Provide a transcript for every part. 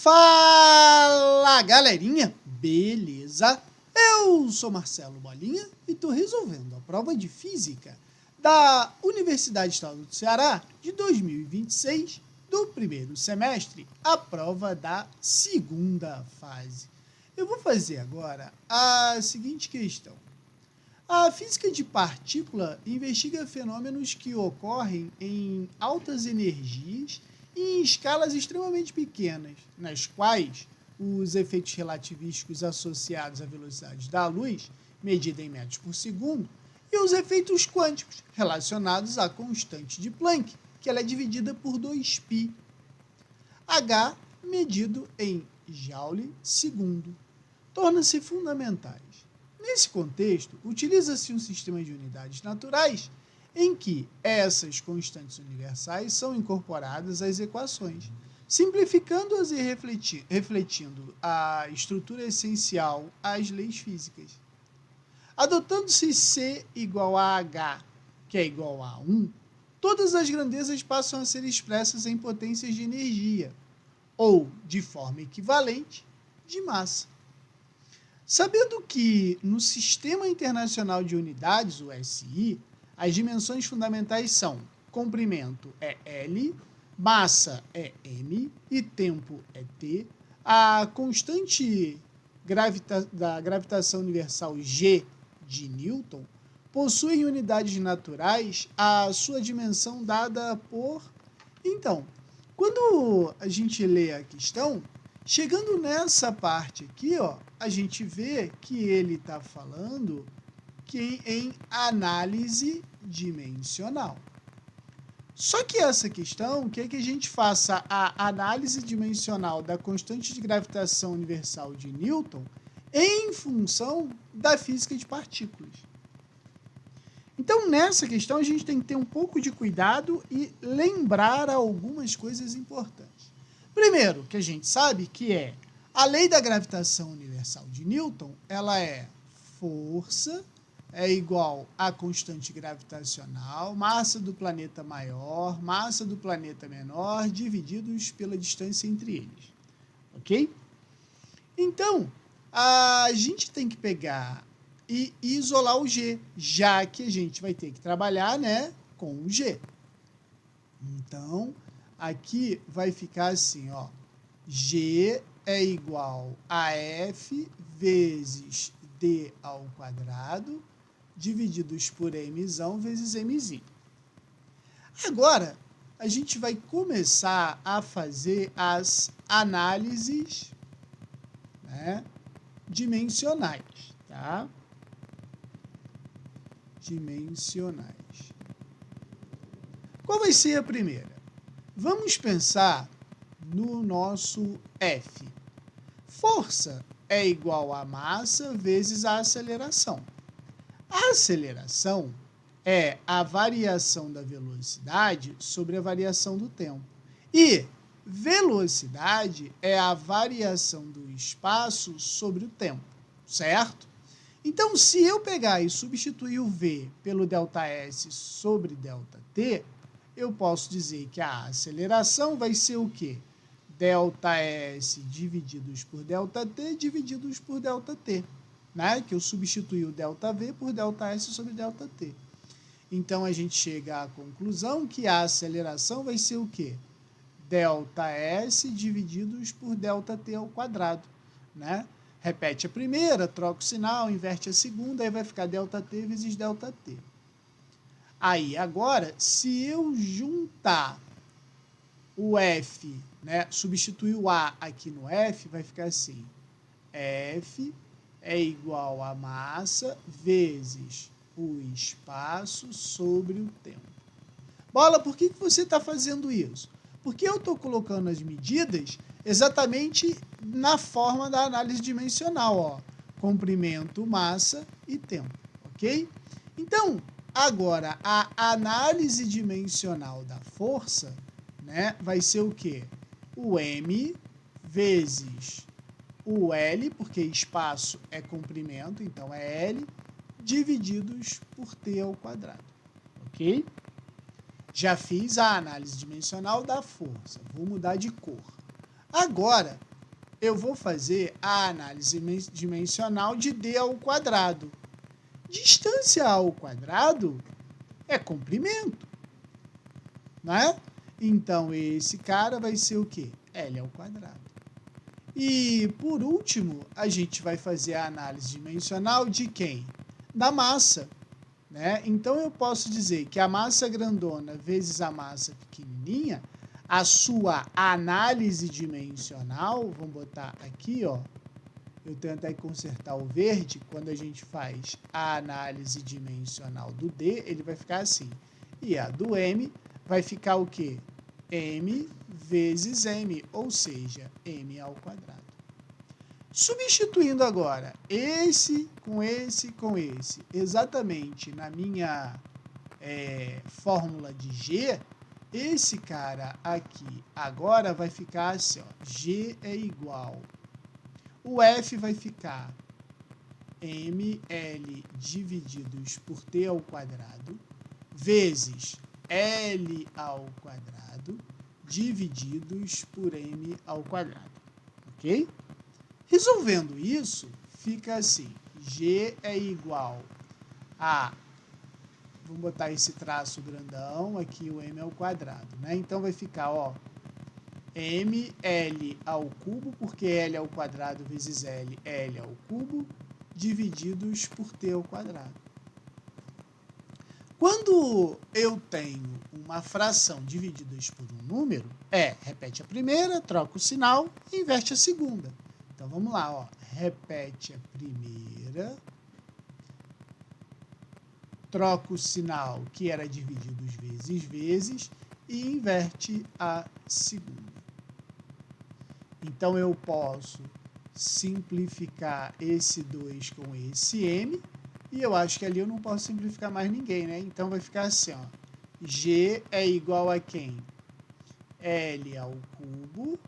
Fala, galerinha! Beleza? Eu sou Marcelo Bolinha e estou resolvendo a prova de Física da Universidade Estadual do Ceará de 2026 do primeiro semestre, a prova da segunda fase. Eu vou fazer agora a seguinte questão. A física de partícula investiga fenômenos que ocorrem em altas energias e em escalas extremamente pequenas, nas quais os efeitos relativísticos associados à velocidade da luz, medida em metros por segundo, e os efeitos quânticos relacionados à constante de Planck, que ela é dividida por 2π. H, medido em Joule segundo, tornam-se fundamentais. Nesse contexto, utiliza-se um sistema de unidades naturais em que essas constantes universais são incorporadas às equações, simplificando-as e refletindo a estrutura essencial às leis físicas. Adotando-se C igual a H, que é igual a 1, todas as grandezas passam a ser expressas em potências de energia, ou, de forma equivalente, de massa. Sabendo que no Sistema Internacional de Unidades, o SI, as dimensões fundamentais são comprimento é L, massa é m e tempo é t, a constante da gravitação universal G de Newton possui em unidades naturais a sua dimensão dada por... Então, quando a gente lê a questão, chegando nessa parte aqui, ó, a gente vê que ele está falando que em análise dimensional. Só que essa questão quer que a gente faça a análise dimensional da constante de gravitação universal de Newton em função da física de partículas. Então, nessa questão, a gente tem que ter um pouco de cuidado e lembrar algumas coisas importantes. Primeiro, que a gente sabe que é a lei da gravitação universal de Newton, ela é força é igual a constante gravitacional, massa do planeta maior, massa do planeta menor, divididos pela distância entre eles. Ok? Então, a gente tem que pegar e isolar o G, já que a gente vai ter que trabalhar, né, com o G. Então, aqui vai ficar assim, ó, G é igual a F vezes D ao quadrado, divididos por Mzão vezes Mzinho. Agora, a gente vai começar a fazer as análises, né, dimensionais, tá? Dimensionais. Qual vai ser a primeira? Vamos pensar no nosso F. Força é igual a massa vezes a aceleração. A aceleração é a variação da velocidade sobre a variação do tempo. E velocidade é a variação do espaço sobre o tempo, certo? Então, se eu pegar e substituir o V pelo ΔS sobre ΔT, eu posso dizer que a aceleração vai ser o quê? ΔS divididos por ΔT divididos por ΔT, né? Que eu substituí o ΔV por ΔS sobre ΔT. Então, a gente chega à conclusão que a aceleração vai ser o quê? ΔS divididos por ΔT ao quadrado, né? Repete a primeira, troca o sinal, inverte a segunda, aí vai ficar ΔT vezes ΔT. Aí, agora, se eu juntar o F, né, substituir o A aqui no F, vai ficar assim, F é igual a massa vezes o espaço sobre o tempo. Bola, por que você está fazendo isso? Porque eu estou colocando as medidas exatamente na forma da análise dimensional, ó, comprimento, massa e tempo, ok? Então, agora, a análise dimensional da força, né, vai ser o quê? O M vezes o L, porque espaço é comprimento, então é L, divididos por T ao quadrado, ok? Já fiz a análise dimensional da força, vou mudar de cor. Agora, eu vou fazer a análise dimensional de d ao quadrado. Distância ao quadrado é comprimento, né? Então, esse cara vai ser o quê? L ao quadrado. E, por último, a gente vai fazer a análise dimensional de quem? Da massa, né? Então, eu posso dizer que a massa grandona vezes a massa pequenininha, a sua análise dimensional, vamos botar aqui, ó, eu tento aí consertar o verde, quando a gente faz a análise dimensional do D, ele vai ficar assim. E a do M vai ficar o quê? M vezes M, ou seja, M ao quadrado. Substituindo agora esse, exatamente na minha fórmula de G, esse cara aqui agora vai ficar assim, ó, G é igual, o F vai ficar ML divididos por T ao quadrado, vezes L ao quadrado, divididos por M ao quadrado, ok? Resolvendo isso, fica assim, G é igual a, vamos botar esse traço grandão, aqui o M ao quadrado, né? Então vai ficar, ó, ML ao cubo, porque L ao quadrado vezes L, L ao cubo, divididos por T ao quadrado. Quando eu tenho uma fração divididas por um número, repete a primeira, troca o sinal e inverte a segunda. Então, vamos lá, ó, repete a primeira, troca o sinal, que era divididos vezes, e inverte a segunda. Então, eu posso simplificar esse 2 com esse M, e eu acho que ali eu não posso simplificar mais ninguém, né? Então, vai ficar assim, ó, G é igual a quem? L ao cubo,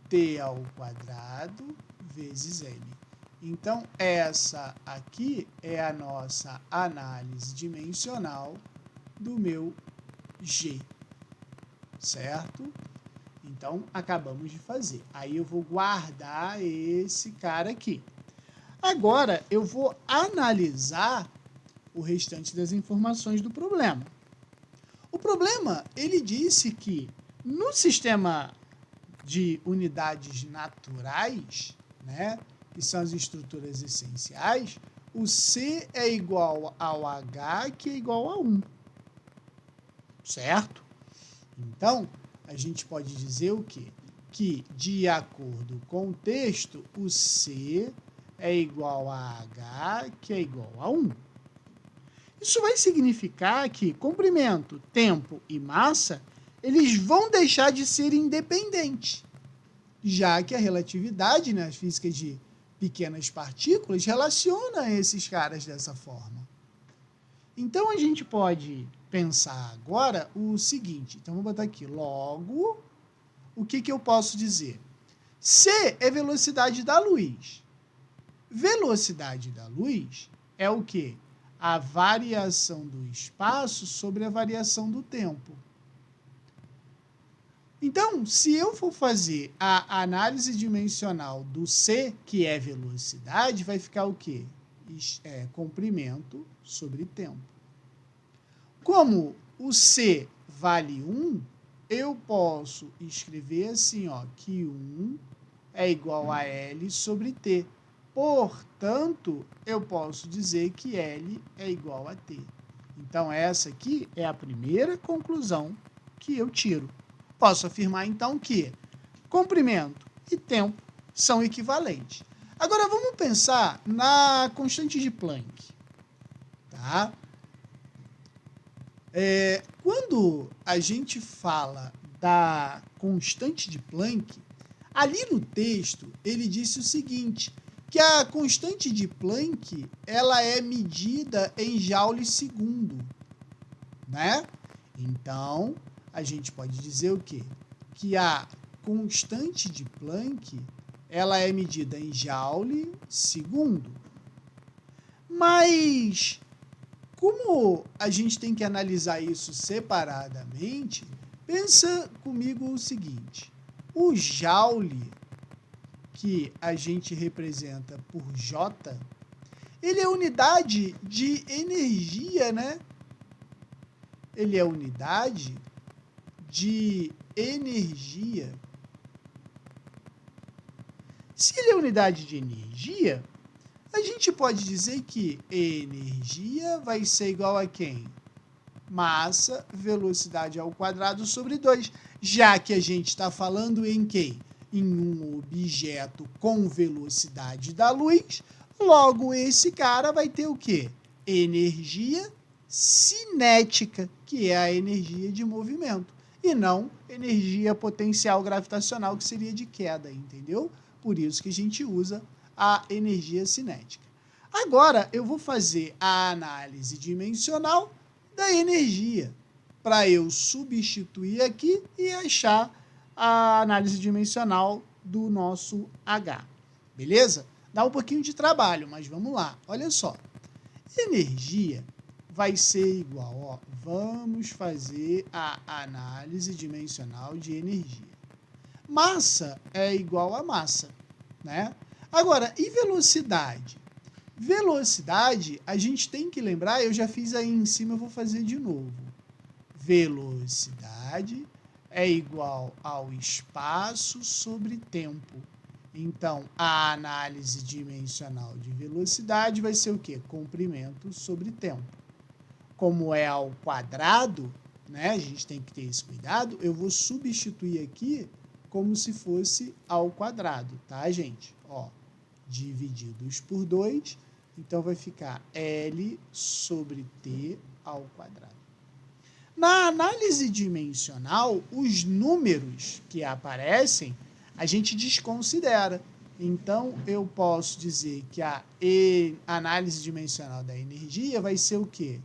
T ao quadrado, vezes M. Então, essa aqui é a nossa análise dimensional do meu G, certo? Então, acabamos de fazer. Aí eu vou guardar esse cara aqui. Agora, eu vou analisar o restante das informações do problema. O problema, ele disse que no sistema de unidades naturais, né, que são as estruturas essenciais, o C é igual ao H, que é igual a 1. Certo? Então, a gente pode dizer o quê? Que, de acordo com o texto, o C é igual a H, que é igual a 1. Isso vai significar que comprimento, tempo e massa, eles vão deixar de ser independentes, já que a relatividade, né, a física de pequenas partículas, relaciona esses caras dessa forma. Então, a gente pode pensar agora o seguinte. Então, vou botar aqui. Logo, o que eu posso dizer? C é velocidade da luz. Velocidade da luz é o quê? A variação do espaço sobre a variação do tempo. Então, se eu for fazer a análise dimensional do C, que é velocidade, vai ficar o quê? Comprimento sobre tempo. Como o C vale 1, eu posso escrever assim, ó, que 1 é igual a L sobre T. Portanto, eu posso dizer que L é igual a T. Então, essa aqui é a primeira conclusão que eu tiro. Posso afirmar, então, que comprimento e tempo são equivalentes. Agora, vamos pensar na constante de Planck. Tá? Quando a gente fala da constante de Planck, ali no texto, ele disse o seguinte, que a constante de Planck, ela é medida em joule-segundo, né? Então, a gente pode dizer o quê? Que a constante de Planck, ela é medida em joule-segundo. Mas, como a gente tem que analisar isso separadamente, pensa comigo o seguinte, o joule que a gente representa por J, ele é unidade de energia, né? Ele é unidade de energia. Se ele é unidade de energia, a gente pode dizer que energia vai ser igual a quem? Massa, velocidade ao quadrado sobre 2. Já que a gente está falando em quem? Em um objeto com velocidade da luz, logo esse cara vai ter o quê? Energia cinética, que é a energia de movimento, e não energia potencial gravitacional, que seria de queda, entendeu? Por isso que a gente usa a energia cinética. Agora eu vou fazer a análise dimensional da energia, para eu substituir aqui e achar a análise dimensional do nosso H. Beleza? Dá um pouquinho de trabalho, mas vamos lá. Olha só. Energia vai ser igual, ó, vamos fazer a análise dimensional de energia. Massa é igual a massa, né? Agora, e velocidade? Velocidade, a gente tem que lembrar, eu já fiz aí em cima, eu vou fazer de novo. Velocidade é igual ao espaço sobre tempo. Então, a análise dimensional de velocidade vai ser o quê? Comprimento sobre tempo. Como é ao quadrado, né? A gente tem que ter esse cuidado. Eu vou substituir aqui como se fosse ao quadrado, tá, gente? Ó, divididos por 2, então vai ficar L sobre T ao quadrado. Na análise dimensional, os números que aparecem, a gente desconsidera. Então, eu posso dizer que a análise dimensional da energia vai ser o quê?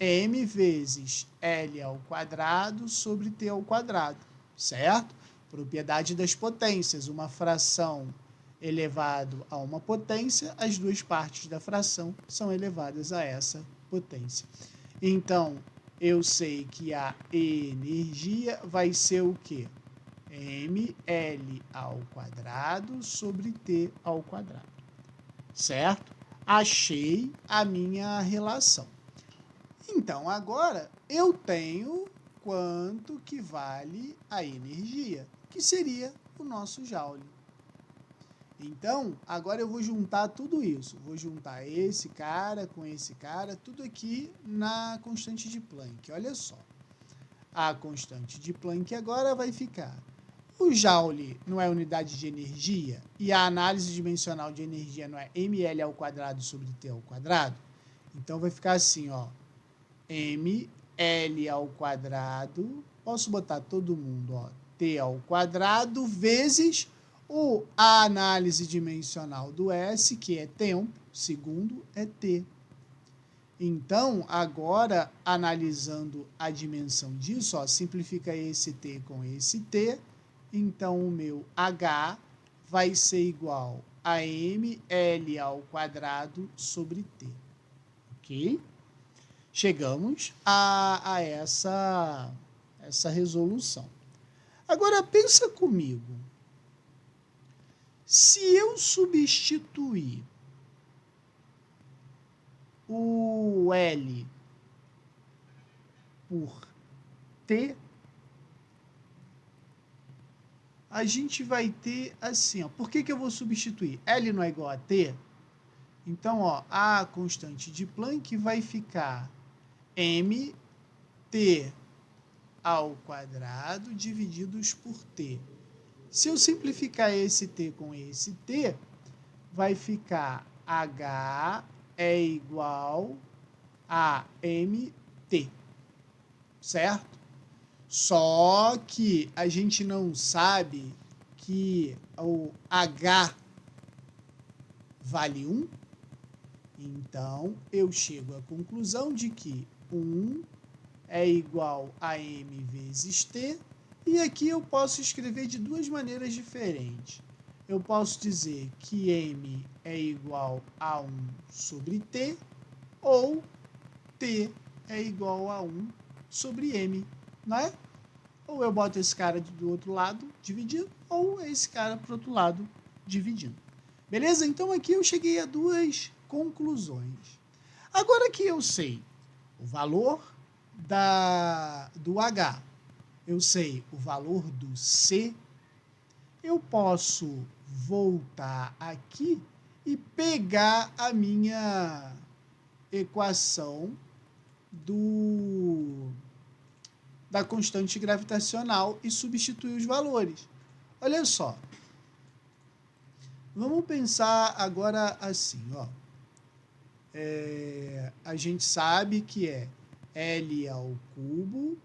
M vezes L ao quadrado sobre T ao quadrado, certo? Propriedade das potências, uma fração elevado a uma potência, as duas partes da fração são elevadas a essa potência. Então, eu sei que a energia vai ser o quê? mL ao quadrado sobre T ao quadrado, certo? Achei a minha relação. Então, agora eu tenho quanto que vale a energia, que seria o nosso Joule. Então, agora eu vou juntar tudo isso. Vou juntar esse cara com esse cara, tudo aqui na constante de Planck. Olha só. A constante de Planck agora vai ficar. O Joule não é unidade de energia e a análise dimensional de energia não é ml ao quadrado sobre t ao quadrado? Então, vai ficar assim, ó. ml ao quadrado, posso botar todo mundo, ó, t ao quadrado vezes a análise dimensional do S, que é tempo, segundo é T. Então, agora, analisando a dimensão disso, ó, simplifica esse T com esse T, então o meu H vai ser igual a mL ao quadrado sobre T. Ok? Chegamos a essa resolução. Agora, pensa comigo. Se eu substituir o L por T, a gente vai ter assim, ó. Por que eu vou substituir? L não é igual a T? Então, ó, a constante de Planck vai ficar mt ao quadrado divididos por T. Se eu simplificar esse T com esse T, vai ficar H é igual a mt, certo? Só que a gente não sabe que o H vale 1, então eu chego à conclusão de que 1 é igual a m vezes t, e aqui eu posso escrever de duas maneiras diferentes. Eu posso dizer que m é igual a 1 sobre t, ou t é igual a 1 sobre m, né? Ou eu boto esse cara do outro lado dividido, ou esse cara para o outro lado dividindo. Beleza? Então aqui eu cheguei a duas conclusões. Agora que eu sei o valor do H, eu sei o valor do C, eu posso voltar aqui e pegar a minha equação da constante gravitacional e substituir os valores. Olha só. Vamos pensar agora assim, ó. A gente sabe que é L ao cubo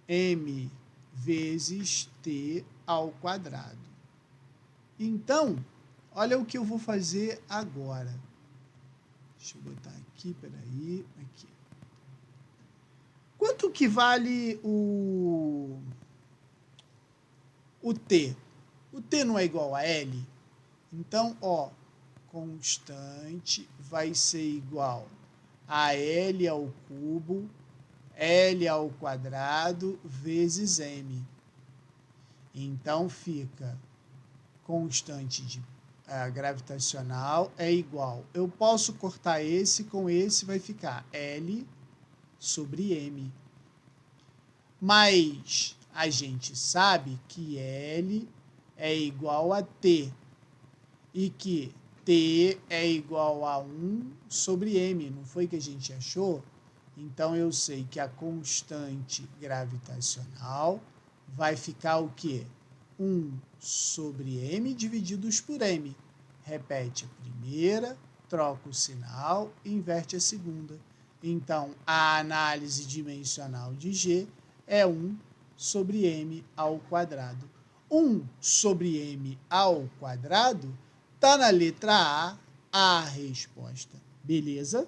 m vezes t ao quadrado. Então, olha o que eu vou fazer agora. Deixa eu botar aqui, peraí, aqui. Quanto que vale o t? O t não é igual a L? Então, ó, constante vai ser igual a L ao cubo, L ao quadrado, vezes M. Então, fica constante gravitacional é igual. Eu posso cortar esse com esse, vai ficar L sobre M. Mas a gente sabe que L é igual a T e que T é igual a 1 sobre M. Não foi que a gente achou? Então, eu sei que a constante gravitacional vai ficar o quê? 1 sobre M divididos por M. Repete a primeira, troca o sinal e inverte a segunda. Então, a análise dimensional de G é 1 sobre M ao quadrado. 1 sobre M ao quadrado está na letra A resposta. Beleza?